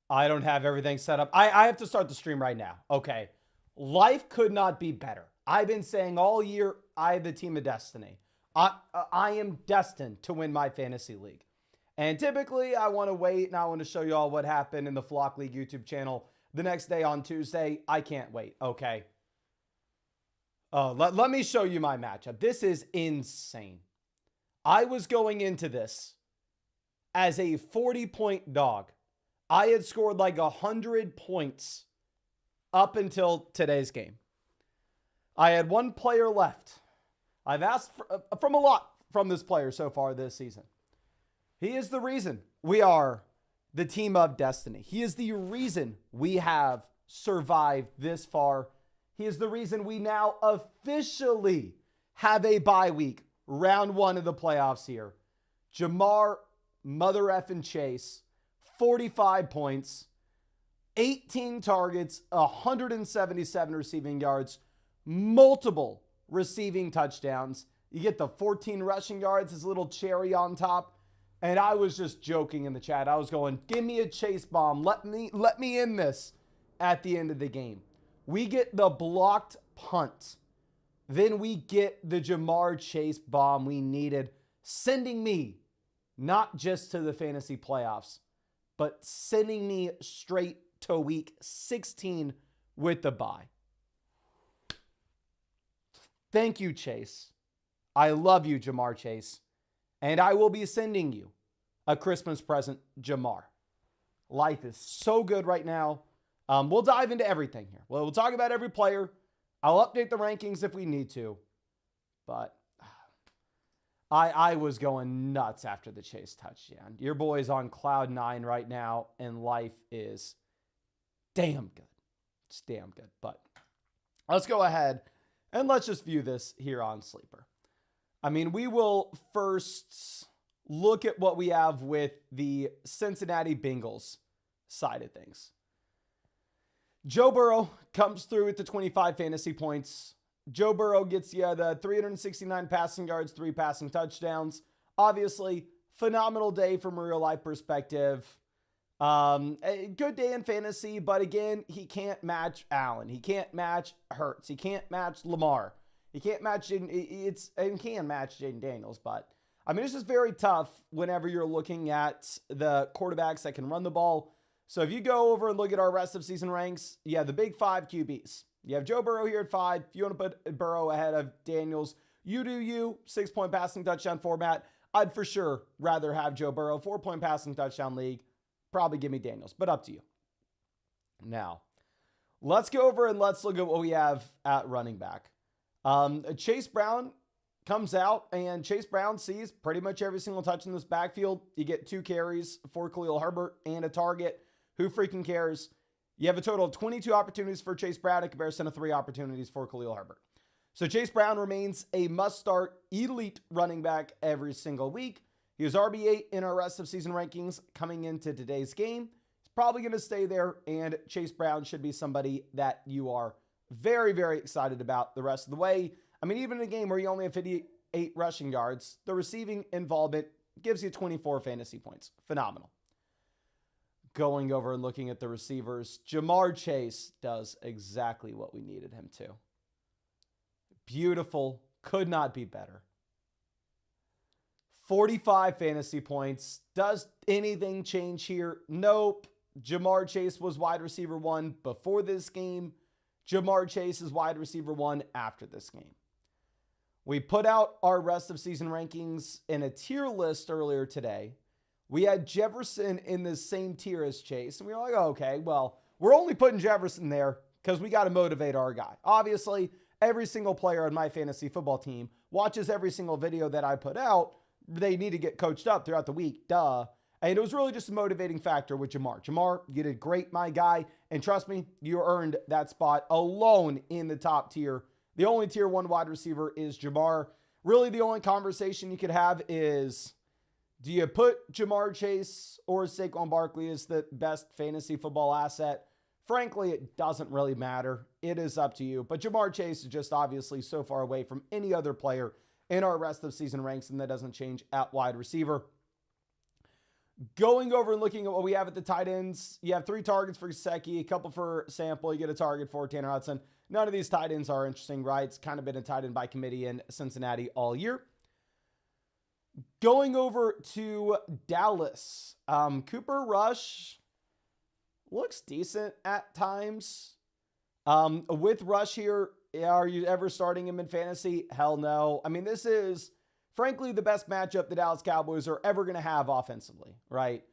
I don't have everything set up. I have to start the stream right now. Okay. Life could not be better. I've been saying all year, I have the team of destiny. I am destined to win my fantasy league. And typically, I want to wait and I want to show you all what happened in the Flock League YouTube channel the next day on Tuesday. I can't wait. Okay. Let me show you my matchup. This is insane. I was going into this as a 40-point dog. I had scored like 100 points up until today's game. I had one player left. I've asked from a lot from this player so far this season. He is the reason we are the team of destiny. He is the reason we have survived this far. He is the reason we now officially have a bye week, round one of the playoffs here. Jamar Mother effing Chase, 45 points, 18 targets, 177 receiving yards, multiple receiving touchdowns. You get the 14 rushing yards, his little cherry on top. And I was just joking in the chat. I was going, give me a Chase bomb. Let me in this at the end of the game. We get the blocked punt. Then we get the Jamar Chase bomb we needed, sending me not just to the fantasy playoffs, but sending me straight to week 16 with the bye. Thank you, Chase. I love you, Jamar Chase. And I will be sending you a Christmas present, Jamar. Life is so good right now. We'll dive into everything here. We'll talk about every player. I'll update the rankings if we need to. But I was going nuts after the Chase touchdown. Your boy's on cloud 9 right now, and life is damn good. It's damn good. But let's go ahead and let's just view this here on Sleeper. I mean, we will first look at what we have with the Cincinnati Bengals side of things. Joe Burrow comes through with the 25 fantasy points. Joe Burrow gets you the 369 passing yards, 3 passing touchdowns. Obviously, phenomenal day from a real life perspective. A good day in fantasy, but again, he can't match Allen. He can't match Hurts. He can't match Lamar. He can't match can match Jaden Daniels, but I mean, it's just very tough whenever you're looking at the quarterbacks that can run the ball. So if you go over and look at our rest of season ranks, you have the big 5 QBs. You have Joe Burrow here at 5. If you want to put Burrow ahead of Daniels, you do you. 6-point passing touchdown format. I'd for sure rather have Joe Burrow. 4-point passing touchdown league. Probably give me Daniels, but up to you. Now, let's go over and let's look at what we have at running back. Chase Brown comes out, and Chase Brown sees pretty much every single touch in this backfield. You get 2 carries for Khalil Herbert and a target. Who freaking cares? You have a total of 22 opportunities for Chase Brown in comparison to 3 opportunities for Khalil Herbert. So Chase Brown remains a must-start elite running back every single week. He was RB8 in our rest of season rankings coming into today's game. He's probably going to stay there, and Chase Brown should be somebody that you are very, very excited about the rest of the way. I mean, even in a game where you only have 58 rushing yards, the receiving involvement gives you 24 fantasy points. Phenomenal. Going over and looking at the receivers, Jamar Chase does exactly what we needed him to. Beautiful. Could not be better. 45 fantasy points. Does anything change here? Nope. Jamar Chase was wide receiver 1 before this game. Jamar Chase is wide receiver 1 after this game. We put out our rest of season rankings in a tier list earlier today. We had Jefferson in the same tier as Chase. And we were like, oh, okay, well, we're only putting Jefferson there because we got to motivate our guy. Obviously, every single player on my fantasy football team watches every single video that I put out. They need to get coached up throughout the week. Duh. And it was really just a motivating factor with Jamar. Jamar, you did great, my guy. And trust me, you earned that spot alone in the top tier. The only tier 1 wide receiver is Jamar. Really, the only conversation you could have is, do you put Jamar Chase or Saquon Barkley as the best fantasy football asset? Frankly, it doesn't really matter. It is up to you. But Jamar Chase is just obviously so far away from any other player in our rest of season ranks, and that doesn't change at wide receiver. Going over and looking at what we have at the tight ends, you have 3 targets for Gesicki, a couple for Sample. You get a target for Tanner Hudson. None of these tight ends are interesting, right? It's kind of been a tight end by committee in Cincinnati all year. Going over to Dallas, Cooper Rush looks decent at times. With Rush here, are you ever starting him in fantasy? Hell no. I mean, this is, frankly, the best matchup the Dallas Cowboys are ever going to have offensively, right?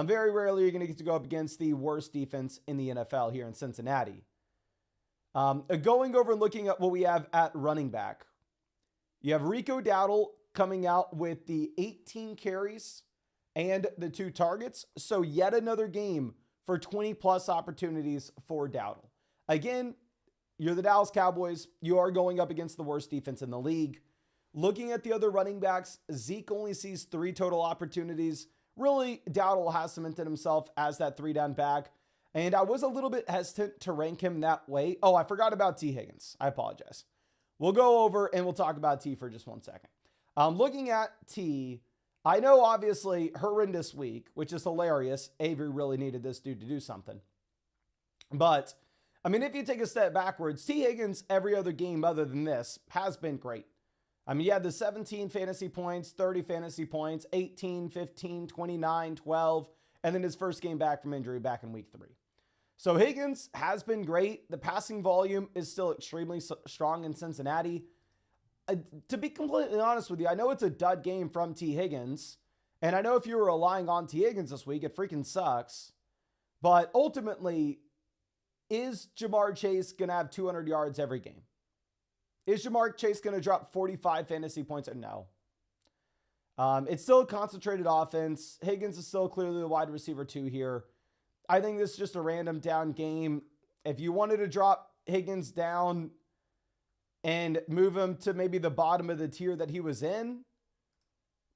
Very rarely you're going to get to go up against the worst defense in the NFL here in Cincinnati. Going over and looking at what we have at running back, you have Rico Dowdle coming out with the 18 carries and the 2 targets. So yet another game for 20-plus opportunities for Dowdle. Again, you're the Dallas Cowboys. You are going up against the worst defense in the league. Looking at the other running backs, Zeke only sees 3 total opportunities. Really, Dowdle has cemented himself as that 3-down back. And I was a little bit hesitant to rank him that way. Oh, I forgot about T. Higgins. I apologize. We'll go over and we'll talk about T for just one second. Looking at T, I know obviously horrendous week, which is hilarious. Avery really needed this dude to do something. But, I mean, if you take a step backwards, T. Higgins every other game other than this has been great. I mean, you had the 17 fantasy points, 30 fantasy points, 18, 15, 29, 12, and then his first game back from injury back in week 3. So Higgins has been great. The passing volume is still extremely strong in Cincinnati. To be completely honest with you, I know it's a dud game from T. Higgins, and I know if you were relying on T. Higgins this week, it freaking sucks. But ultimately, is Jamar Chase going to have 200 yards every game? Is Jamar Chase going to drop 45 fantasy points? No. It's still a concentrated offense. Higgins is still clearly the wide receiver 2 here. I think this is just a random down game. If you wanted to drop Higgins down and move him to maybe the bottom of the tier that he was in,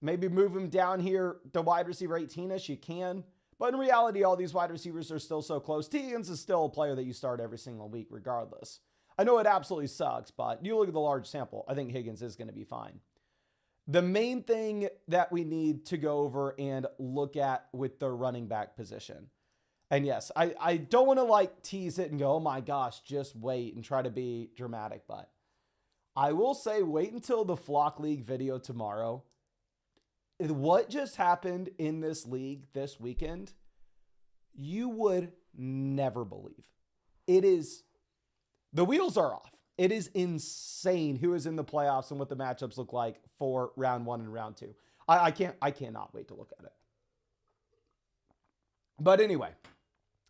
maybe move him down here to wide receiver 18-ish, you can. But in reality, all these wide receivers are still so close. T. Higgins is still a player that you start every single week regardless. I know it absolutely sucks, but you look at the large sample, I think Higgins is going to be fine. The main thing that we need to go over and look at with the running back position. And yes, I don't want to like tease it and go, oh my gosh, just wait and try to be dramatic. But I will say, wait until the Flock League video tomorrow. What just happened in this league this weekend, you would never believe. It is, the wheels are off. It is insane who is in the playoffs and what the matchups look like for round 1 and round 2. I cannot wait to look at it. But anyway,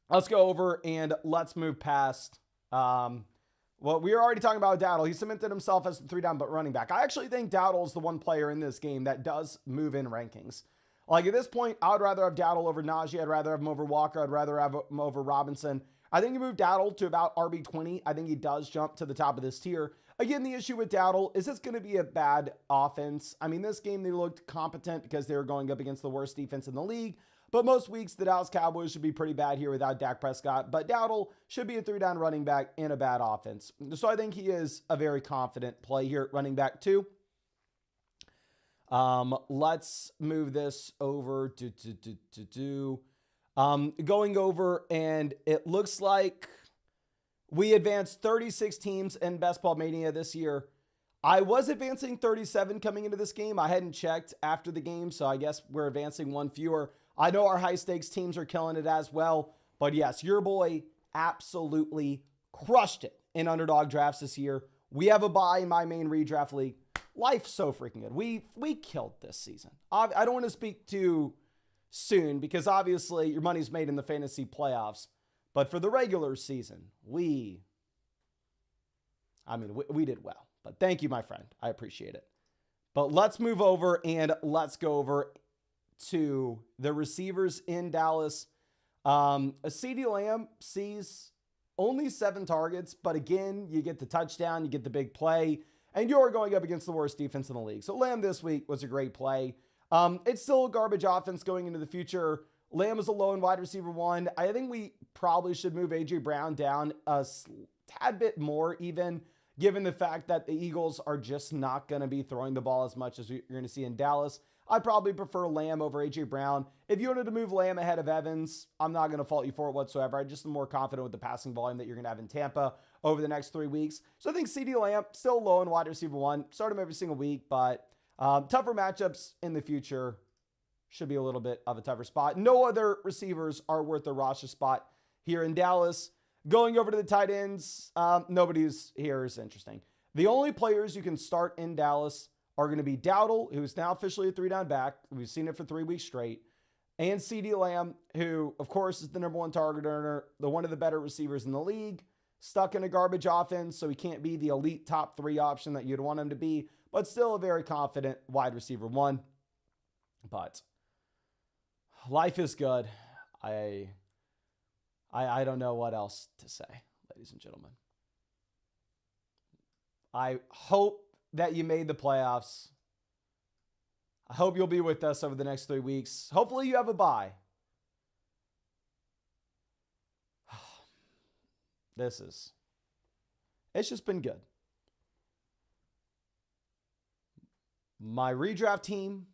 let's go over and let's move past. Well, we were already talking about Dowdle. He cemented himself as the 3-down but running back. I actually think Dowdle is the one player in this game that does move in rankings. Like at this point, I would rather have Dowdle over Najee. I'd rather have him over Walker. I'd rather have him over Robinson. I think you move Dowdle to about RB20. I think he does jump to the top of this tier. Again, the issue with Dowdle is it's going to be a bad offense. I mean, this game they looked competent because they were going up against the worst defense in the league. But most weeks, the Dallas Cowboys should be pretty bad here without Dak Prescott. But Dowdle should be a 3-down running back in a bad offense. So I think he is a very confident play here at running back 2. Let's move this over to going over, and it looks like we advanced 36 teams in Best Ball Mania this year. I was advancing 37 coming into this game. I hadn't checked after the game, so I guess we're advancing 1 fewer. I know our high-stakes teams are killing it as well, but yes, your boy absolutely crushed it in underdog drafts this year. We have a bye in my main redraft league. Life's so freaking good. We killed this season. I don't want to speak too soon because obviously your money's made in the fantasy playoffs, but for the regular season, we did well. But thank you, my friend. I appreciate it. But let's move over and let's go over to the receivers in Dallas. CeeDee Lamb sees only 7 targets, but again, you get the touchdown, you get the big play, and you're going up against the worst defense in the league. So Lamb this week was a great play. It's still a garbage offense going into the future. Lamb is a lone wide receiver 1. I think we probably should move A.J. Brown down a tad bit more even, given the fact that the Eagles are just not going to be throwing the ball as much as you're going to see in Dallas. I probably prefer Lamb over A.J. Brown. If you wanted to move Lamb ahead of Evans, I'm not going to fault you for it whatsoever. I just am more confident with the passing volume that you're going to have in Tampa over the next 3 weeks. So I think CeeDee Lamb, still low in wide receiver 1. Start him every single week, but tougher matchups in the future. Should be a little bit of a tougher spot. No other receivers are worth a roster spot here in Dallas. Going over to the tight ends, nobody's here is interesting. The only players you can start in Dallas are going to be Dowdle, who's now officially a 3-down back. We've seen it for 3 weeks straight. And CeeDee Lamb, who, of course, is the number 1 target earner, one of the better receivers in the league, stuck in a garbage offense, so he can't be the elite top 3 option that you'd want him to be, but still a very confident wide receiver 1. But life is good. I don't know what else to say, ladies and gentlemen. I hope that you made the playoffs. I hope you'll be with us over the next 3 weeks. Hopefully you have a bye. It's just been good. My redraft team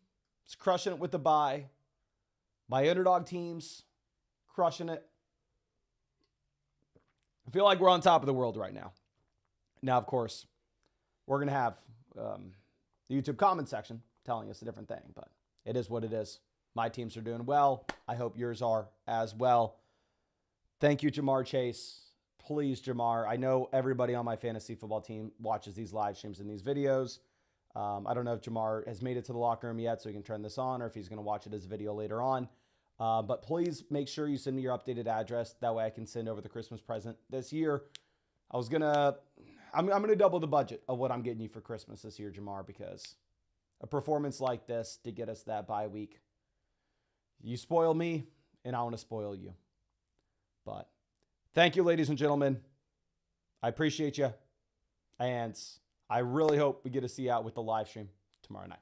is crushing it with the bye. My underdog team's crushing it. I feel like we're on top of the world right now. Now, of course, we're going to have the YouTube comment section telling us a different thing, but it is what it is. My teams are doing well. I hope yours are as well. Thank you, Jamar Chase. Please, Jamar. I know everybody on my fantasy football team watches these live streams and these videos. I don't know if Jamar has made it to the locker room yet so he can turn this on, or if he's going to watch it as a video later on. But please make sure you send me your updated address. That way I can send over the Christmas present this year. I'm going to double the budget of what I'm getting you for Christmas this year, Jamar, because a performance like this to get us that bye week, you spoil me and I want to spoil you. But thank you, ladies and gentlemen. I appreciate you. And I really hope we get to see you out with the live stream tomorrow night.